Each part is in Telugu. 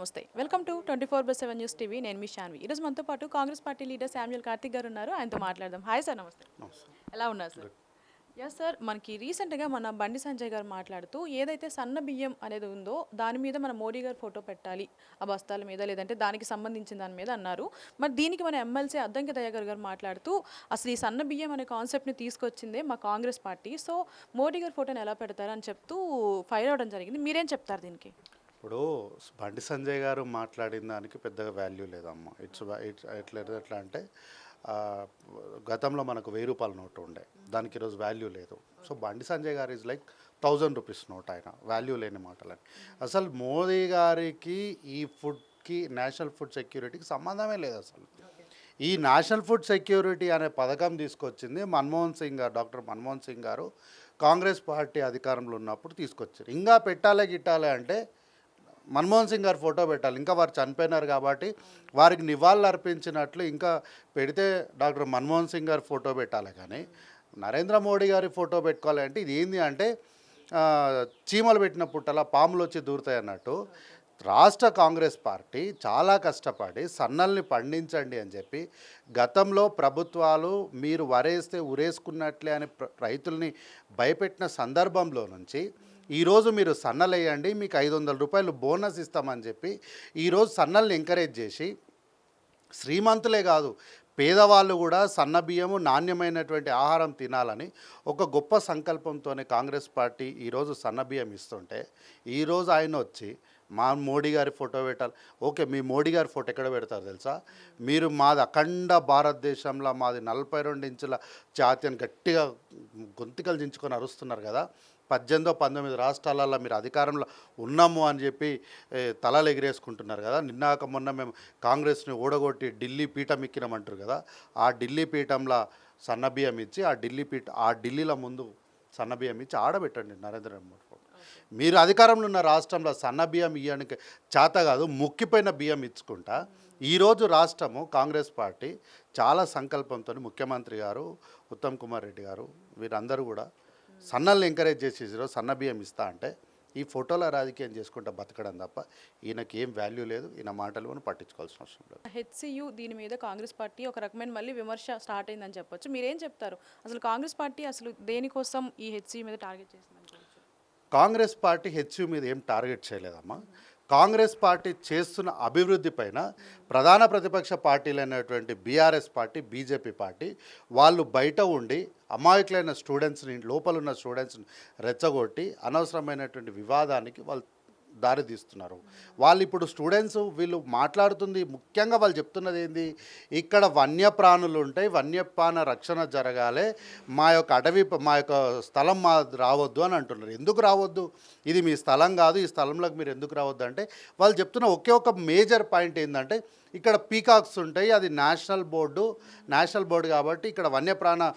నమస్తే. Welcome to 24/7 news TV. నేను మీ శాన్వి. ఈరోజు మనతో పాటు Congress party leader Samuel Karthik గారు ఉన్నారు. ఆయనతో మాట్లాడదాం. హాయ్ సార్, నమస్తే. ఎలా ఉన్నారు సార్? యస్ సార్, మనకి రీసెంట్గా మన బండి సంజయ్ గారు మాట్లాడుతూ ఏదైతే సన్న బియ్యం అనేది ఉందో దాని మీద మన మోడీ గారు ఫోటో పెట్టాలి, ఆ బస్తాల మీద, లేదంటే దానికి సంబంధించిన దాని మీద అన్నారు. మరి దీనికి మన ఎమ్మెల్సీ అద్దంకి దయాకర్ గారు మాట్లాడుతూ అసలు ఈ సన్న బియ్యం అనే కాన్సెప్ట్ని తీసుకొచ్చిందే మా కాంగ్రెస్ పార్టీ, సో మోడీ గారి ఫోటోని ఎలా పెడతారు అని చెప్తూ ఫైర్ అవ్వడం జరిగింది. మీరేం చెప్తారు దీనికి? ఇప్పుడు బండి సంజయ్ గారు మాట్లాడిన దానికి పెద్దగా వాల్యూ లేదమ్మా. ఎట్లా అంటే గతంలో మనకు 1000 రూపాయల నోటు ఉండే, దానికి ఈరోజు వాల్యూ లేదు. సో బండి సంజయ్ గారు ఈజ్ లైక్ 1000 రూపీస్ నోట్, ఆయన వాల్యూ లేని మాటలని. అసలు మోదీ గారికి ఈ ఫుడ్కి, నేషనల్ ఫుడ్ సెక్యూరిటీకి సంబంధమే లేదు అసలు. ఈ నేషనల్ ఫుడ్ సెక్యూరిటీ అనే పథకం తీసుకొచ్చింది మన్మోహన్ సింగ్ గారు, డాక్టర్ మన్మోహన్ సింగ్ గారు కాంగ్రెస్ పార్టీ అధికారంలో ఉన్నప్పుడు తీసుకొచ్చారు. ఇంకా గిట్టాలి అంటే మన్మోహన్ సింగ్ గారు ఫోటో పెట్టాలి. ఇంకా వారు చనిపోయినారు కాబట్టి వారికి నివాళులు అర్పించినట్లు ఇంకా పెడితే డాక్టర్ మన్మోహన్ సింగ్ గారి ఫోటో పెట్టాలి. కానీ నరేంద్ర మోడీ గారి ఫోటో పెట్టుకోవాలి అంటే ఇది ఏంది అంటే చీమలు పెట్టిన పుట్టలా పాములు వచ్చి దూరుతాయి అన్నట్టు. రాష్ట్ర కాంగ్రెస్ పార్టీ చాలా కష్టపడి సన్నల్ని పండించండి అని చెప్పి గతంలో ప్రభుత్వాలు మీరు వరేస్తే ఉరేసుకున్నట్లే అని రైతుల్ని భయపెట్టిన సందర్భంలో నుంచి ఈరోజు మీరు సన్నలేయండి, మీకు 500 రూపాయలు బోనస్ ఇస్తామని చెప్పి ఈరోజు సన్నల్ని ఎంకరేజ్ చేసి శ్రీమంతులే కాదు పేదవాళ్ళు కూడా సన్న బియ్యము, నాణ్యమైనటువంటి ఆహారం తినాలని ఒక గొప్ప సంకల్పంతోనే కాంగ్రెస్ పార్టీ ఈరోజు సన్న బియ్యం ఇస్తుంటే ఈరోజు ఆయన వచ్చి మా మోడీ గారి ఫోటో పెట్టాలి. ఓకే, మీ మోడీ గారి ఫోటో ఎక్కడ పెడతారు తెలుసా? మీరు మాది అఖండ భారతదేశంలో మాది 42 ఇంచుల జాతీయం గట్టిగా గొంతుకలు దించుకొని అరుస్తున్నారు కదా. 18, 19 రాష్ట్రాలలో మీరు అధికారంలో ఉన్నాము అని చెప్పి తలలు ఎగిరేసుకుంటున్నారు కదా. నిన్నాక మొన్న మేము కాంగ్రెస్ని ఓడగొట్టి ఢిల్లీ పీఠం ఎక్కినామంటారు కదా. ఆ ఢిల్లీ పీఠంలో సన్నబియ్యం ఇచ్చి ఆ ఢిల్లీలో ముందు సన్నబియ్యం ఇచ్చి ఆడబెట్టండి నరేంద్ర మోడీ. మీరు అధికారంలో ఉన్న రాష్ట్రంలో సన్న బియ్యం ఇవ్వడానికి చేత కాదు, ముక్కిపోయిన బియ్యం ఇచ్చుకుంటా ఈరోజు రాష్ట్రము కాంగ్రెస్ పార్టీ చాలా సంకల్పంతో ముఖ్యమంత్రి గారు, ఉత్తమ్ కుమార్ రెడ్డి గారు వీరందరూ కూడా సన్నల్ని ఎంకరేజ్ చేసి సన్న బియ్యం ఇస్తా అంటే ఈ ఫోటోల రాజకీయం చేసుకుంటా బతకడం తప్ప ఈయనకి ఏం వాల్యూ లేదు. ఈయన మాటలు పట్టించుకోవాల్సిన అవసరం లేదు. హెచ్సియు దీని మీద కాంగ్రెస్ పార్టీ ఒక రకమైన మళ్ళీ విమర్శ స్టార్ట్ అయిందని చెప్పొచ్చు. మీరేం చెప్తారు? అసలు కాంగ్రెస్ పార్టీ అసలు దేనికోసం ఈ హెచ్సియు మీద టార్గెట్ చేసింది? కాంగ్రెస్ పార్టీ హెచ్యు మీద ఏం టార్గెట్ చేయలేదమ్మా. కాంగ్రెస్ పార్టీ చేస్తున్న అభివృద్ధి పైన ప్రధాన ప్రతిపక్ష పార్టీలైనటువంటి బీఆర్ఎస్ పార్టీ, బీజేపీ పార్టీ వాళ్ళు బయట ఉండి అమాయకులైన స్టూడెంట్స్ని, లోపలున్న స్టూడెంట్స్ని రెచ్చగొట్టి అనవసరమైనటువంటి వివాదానికి వాళ్ళు దారి తీస్తున్నారు. వాళ్ళు ఇప్పుడు స్టూడెంట్స్ వీళ్ళు మాట్లాడుతుంది ముఖ్యంగా వాళ్ళు చెప్తున్నది ఏంది, ఇక్కడ వన్యప్రాణులు ఉంటాయి, వన్యప్రాణ రక్షణ జరగాలి, మా యొక్క స్థలం మా రావద్దు అని అంటున్నారు. ఎందుకు రావద్దు? ఇది మీ స్థలం కాదు, ఈ స్థలంలోకి మీరు ఎందుకు రావద్దు అంటే వాళ్ళు చెప్తున్న ఒకే ఒక మేజర్ పాయింట్ ఏంటంటే ఇక్కడ పీకాక్స్ ఉంటాయి, అది నేషనల్ బోర్డు కాబట్టి ఇక్కడ వన్యప్రాణ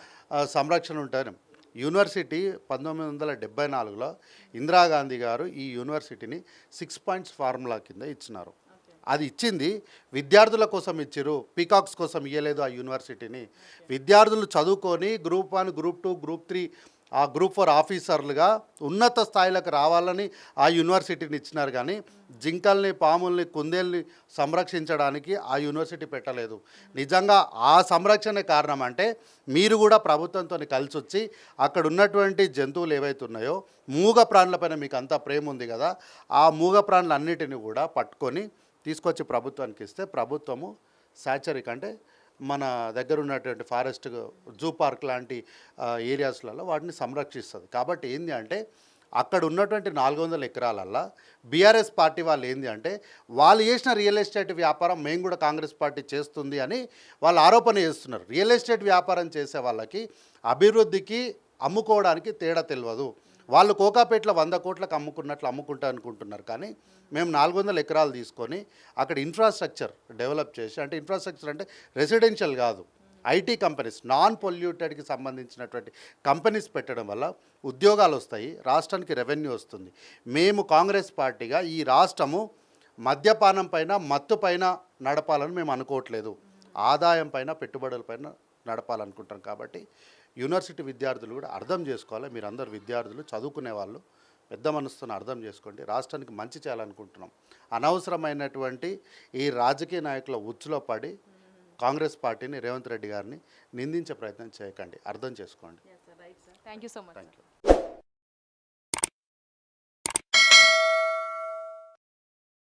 సంరక్షణ ఉంటుంది. యూనివర్సిటీ 1974లో ఇందిరాగాంధీ గారు ఈ యూనివర్సిటీని 6 పాయింట్స్ ఫార్ములా కింద ఇచ్చినారు. అది ఇచ్చింది విద్యార్థుల కోసం ఇచ్చారు, పీకాక్స్ కోసం ఇవ్వలేదు. ఆ యూనివర్సిటీని విద్యార్థులు చదువుకొని గ్రూప్ 1, గ్రూప్ 2, గ్రూప్ 3, ఆ గ్రూప్ 4 ఆఫీసర్లుగా ఉన్నత స్థాయిలకు రావాలని ఆ యూనివర్సిటీని ఇచ్చినారు. కానీ జింకల్ని, పాముల్ని, కుందేల్ని సంరక్షించడానికి ఆ యూనివర్సిటీ పెట్టలేదు. నిజంగా ఆ సంరక్షణ కారణం అంటే మీరు కూడా ప్రభుత్వంతో కలిసి వచ్చి అక్కడ ఉన్నటువంటి జంతువులు ఏవైతే ఉన్నాయో మూగ ప్రాణులపైన మీకు అంతా ప్రేమ ఉంది కదా, ఆ మూగ ప్రాణులన్నిటిని కూడా పట్టుకొని తీసుకొచ్చి ప్రభుత్వానికి ఇస్తే ప్రభుత్వము సాచరిక్ అంటే మన దగ్గర ఉన్నటువంటి ఫారెస్ట్, జూ పార్క్ లాంటి ఏరియాస్లలో వాటిని సంరక్షిస్తుంది. కాబట్టి ఏంది అంటే అక్కడ ఉన్నటువంటి 400 ఎకరాలల్లో బీఆర్ఎస్ పార్టీ వాళ్ళు ఏంది అంటే వాళ్ళు చేసిన రియల్ ఎస్టేట్ వ్యాపారం మేము కూడా కాంగ్రెస్ పార్టీ చేస్తుంది అని వాళ్ళు ఆరోపణ చేస్తున్నారు. రియల్ ఎస్టేట్ వ్యాపారం చేసే వాళ్ళకి అభివృద్ధికి అమ్ముకోవడానికి తేడా తెలియదు. వాళ్ళు కోకాపేటలో 100 కోట్లకు అమ్ముకున్నట్లు అమ్ముకుంటా అనుకుంటున్నారు. కానీ మేము 400 ఎకరాలు తీసుకొని అక్కడ ఇన్ఫ్రాస్ట్రక్చర్ డెవలప్ చేసి, అంటే ఇన్ఫ్రాస్ట్రక్చర్ అంటే రెసిడెన్షియల్ కాదు, ఐటీ కంపెనీస్, నాన్ పొల్యూటెడ్కి సంబంధించినటువంటి కంపెనీస్ పెట్టడం వల్ల ఉద్యోగాలు వస్తాయి, రాష్ట్రానికి రెవెన్యూ వస్తుంది. మేము కాంగ్రెస్ పార్టీగా ఈ రాష్ట్రము మద్యపానం పైన, మత్తు పైన నడపాలని మేము అనుకోవట్లేదు, ఆదాయం పైన, పెట్టుబడుల పైన నడపాలనుకుంటాం. కాబట్టి యూనివర్సిటీ విద్యార్థులు కూడా అర్థం చేసుకోవాలి. మీరందరూ విద్యార్థులు, చదువుకునే వాళ్ళు, పెద్ద మనసుతో అర్థం చేసుకోండి. రాష్ట్రానికి మంచి చేయాలనుకుంటున్నాం. అనవసరమైనటువంటి ఈ రాజకీయ నాయకుల ఉచ్చులో పడి కాంగ్రెస్ పార్టీని, రేవంత్ రెడ్డి గారిని నిందించే ప్రయత్నం చేయకండి. అర్థం చేసుకోండి. Thank you so much. Thank you.